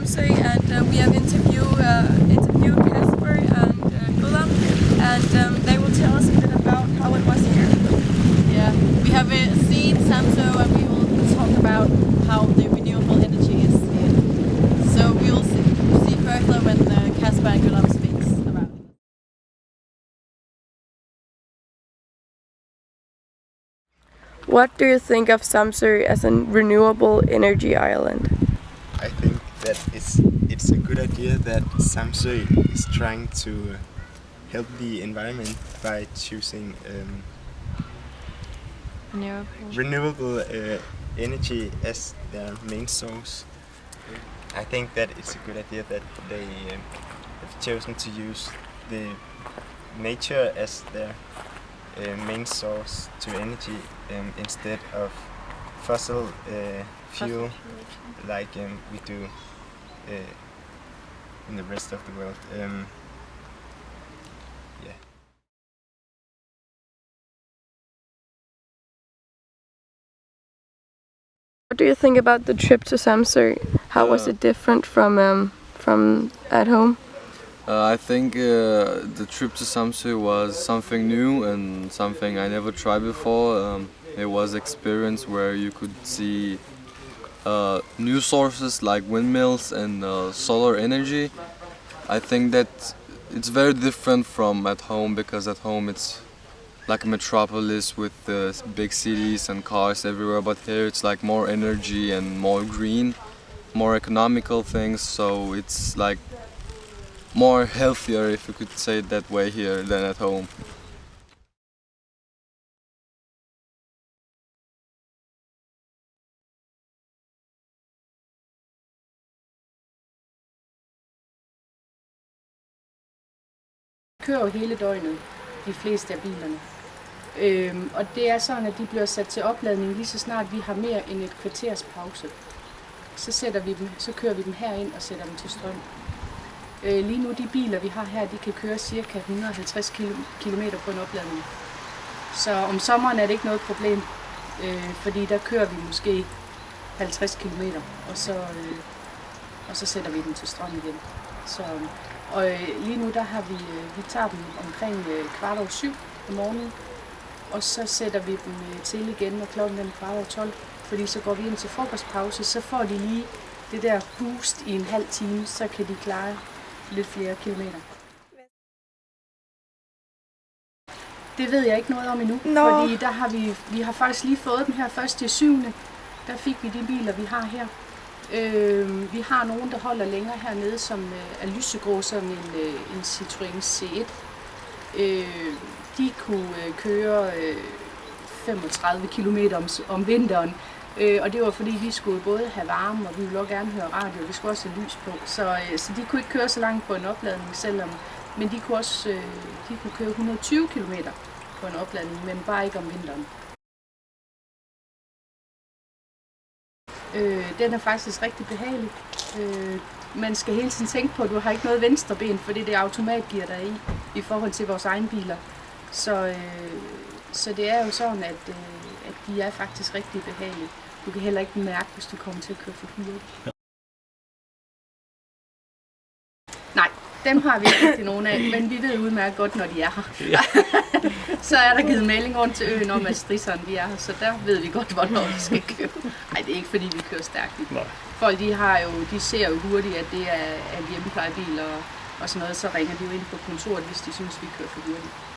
Samsø, and we have interviewed Kasper and Gulam, and they will tell us a bit about how it was here. Yeah, we have seen Samsø, and we will talk about how the renewable energy is here. So we will see further when Kasper and Gulam speaks about it. What do you think of Samsø as a renewable energy island? I think that it's a good idea that Samsø is trying to help the environment by choosing renewable energy as their main source. I think that it's a good idea that they have chosen to use the nature as their main source to energy instead of fossil fuel like we do in the rest of the world. Yeah. What do you think about the trip to Samsø? How was it different from at home? I think the trip to Samsø was something new and something I never tried before. It was an experience where you could see new sources like windmills and solar energy. I think that it's very different from at home, because at home it's like a metropolis with big cities and cars everywhere, but here it's like more energy and more green, more economical things, so it's like more healthier, if you could say it that way, here than at home. Kører jo hele døgnet, de fleste af bilerne. Og det er sådan, at de bliver sat til opladning lige så snart vi har mere end et kvarters pause. Så kører vi dem herind og sætter dem til strøm. Lige nu, de biler vi har her, de kan køre ca. 150 km på en opladning. Så om sommeren er det ikke noget problem, fordi der kører vi måske 50 km, og så sætter vi dem til strøm igen. Og lige nu der har vi tager dem omkring 7:15 om morgenen, og så sætter vi dem til igen, når klokken er 11:15, fordi så går vi ind til frokostpause, så får de lige det der boost i en halv time, så kan de klare lidt flere kilometer. Det ved jeg ikke noget om endnu, fordi der har vi har faktisk lige fået dem her 1.7. Der fik vi de biler, vi har her. Vi har nogen, der holder længere hernede, som er lysegrå, som en Citroën C1. De kunne køre 35 km om vinteren, og det var fordi, vi skulle både have varme, og vi ville også gerne høre radio, vi skulle også have lys på. Så de kunne ikke køre så langt på en opladning, men de kunne også køre 120 km på en opladning, men bare ikke om vinteren. Den er faktisk rigtig behagelig. Man skal hele tiden tænke på, at du har ikke noget venstre ben, fordi det er automatgear, der er i forhold til vores egen biler. Så det er jo sådan, at de er faktisk rigtig behagelige. Du kan heller ikke mærke, hvis du kommer til at køre for hurtigt. Nej, dem har vi ikke nogen af, men vi ved udmærket godt, når de er her. Ja. Så er der givet melding rundt til øen om, at strisserne de er her, så der ved vi godt, hvornår vi skal køre. Nej, det er ikke fordi, vi kører stærkt. Folk de ser jo hurtigt, at det er en hjemmeplejebil og sådan noget, så ringer de jo ind på kontoret, hvis de synes, vi kører for hurtigt.